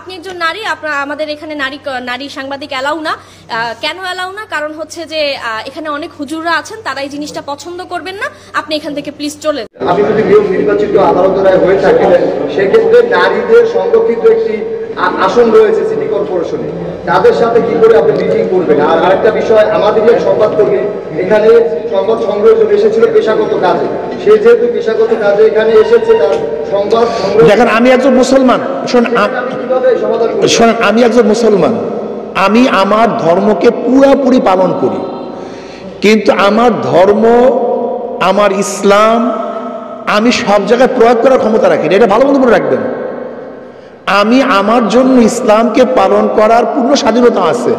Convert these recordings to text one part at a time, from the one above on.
আপনি একজন নারী, আপনার আমাদের এখানে নারী সাংবাদিক এলাও না। কেন এলাও না? কারণ হচ্ছে যে এখানে অনেক হুজুররা আছেন, তারা এই জিনিসটা পছন্দ করবেন না। আপনি এখান থেকে প্লিজ চলে যান। আপনি যদি নির্বাচিত আদালতের রায় হয়ে থাকেন, সেক্ষেত্রে নারীদের সংরক্ষিত একটি আসন রয়েছে সিটি কর্পোরেশনে, তাদের সাথে কি করে আপনি মিটিং করবেন? আর আরেকটা বিষয়, আমাদের যে সংবাদকর্মী এখানে সংবাদ সংগ্রহের জন্য এসেছিল পেশাগত কাজে, সে যেহেতু পেশাগত কাজে এখানে এসেছে, তার সংবাদ সংগ্রহ। দেখেন, আমি একজন মুসলমান, শোনেন, আমি একজন মুসলমান, আমি আমার ধর্মকে পুরোপুরি পালন করি, কিন্তু আমার ধর্ম, আমার ইসলাম আমি সব জায়গায় প্রয়োগ করার ক্ষমতা রাখি না। এটা ভালো মতো মনে রাখবেন। আমি আমার জন্য ইসলামকে পালন করার পূর্ণ স্বাধীনতা আছে,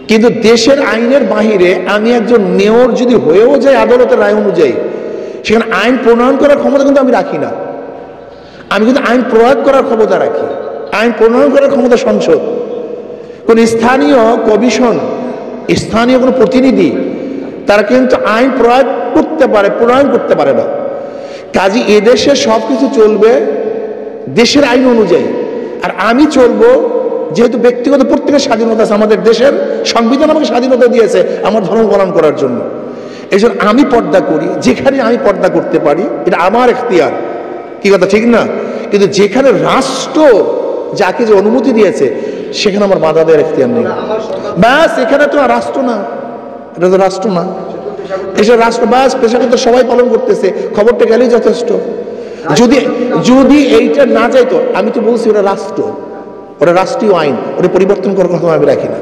কিন্তু দেশের আইনের বাহিরে আমি একজন মেয়র যদি হয়েও যাই আদালতের রায় অনুযায়ী, সেখানে আইন প্রণয়ন করার ক্ষমতা কিন্তু আমি রাখি না। আমি কিন্তু আইন প্রয়োগ করার ক্ষমতা রাখি, আইন প্রণয়ন করার ক্ষমতা সংসদ। কোন স্থানীয় কমিশন, স্থানীয় কোনো প্রতিনিধি, তারা কিন্তু আইন প্রয়োগ করতে পারে, প্রণয়ন করতে পারে না। কাজে এদেশে সব কিছু চলবে দেশের আইন অনুযায়ী, আর আমি চলবো যেহেতু ব্যক্তিগত প্রত্যেকের স্বাধীনতা আছে, আমাদের দেশের সংবিধান আমাকে স্বাধীনতা দিয়েছে আমার ধর্ম পালন করার জন্য। এই জন্য আমি পর্দা করি, যেখানে আমি পর্দা করতে পারি, এটা আমার এখতিয়ার, কি কথা ঠিক না? কিন্তু যেখানে রাষ্ট্র যাকে যে অনুমতি দিয়েছে সেখানে আমার বাধা দেওয়ার এখতিয়ার নেই। ব্যাস, এখানে তো রাষ্ট্র না, এটা তো রাষ্ট্র না, এসব রাষ্ট্র ব্যাস পেশাগত সবাই পালন করতেছে, খবরটা গেলেই যথেষ্ট। যদি এইটা না যাইতো, আমি তো বলছি ওটা রাষ্ট্র, ওটা রাষ্ট্রীয় আইন, ওটা পরিবর্তন করার কথা আমি রাখি না।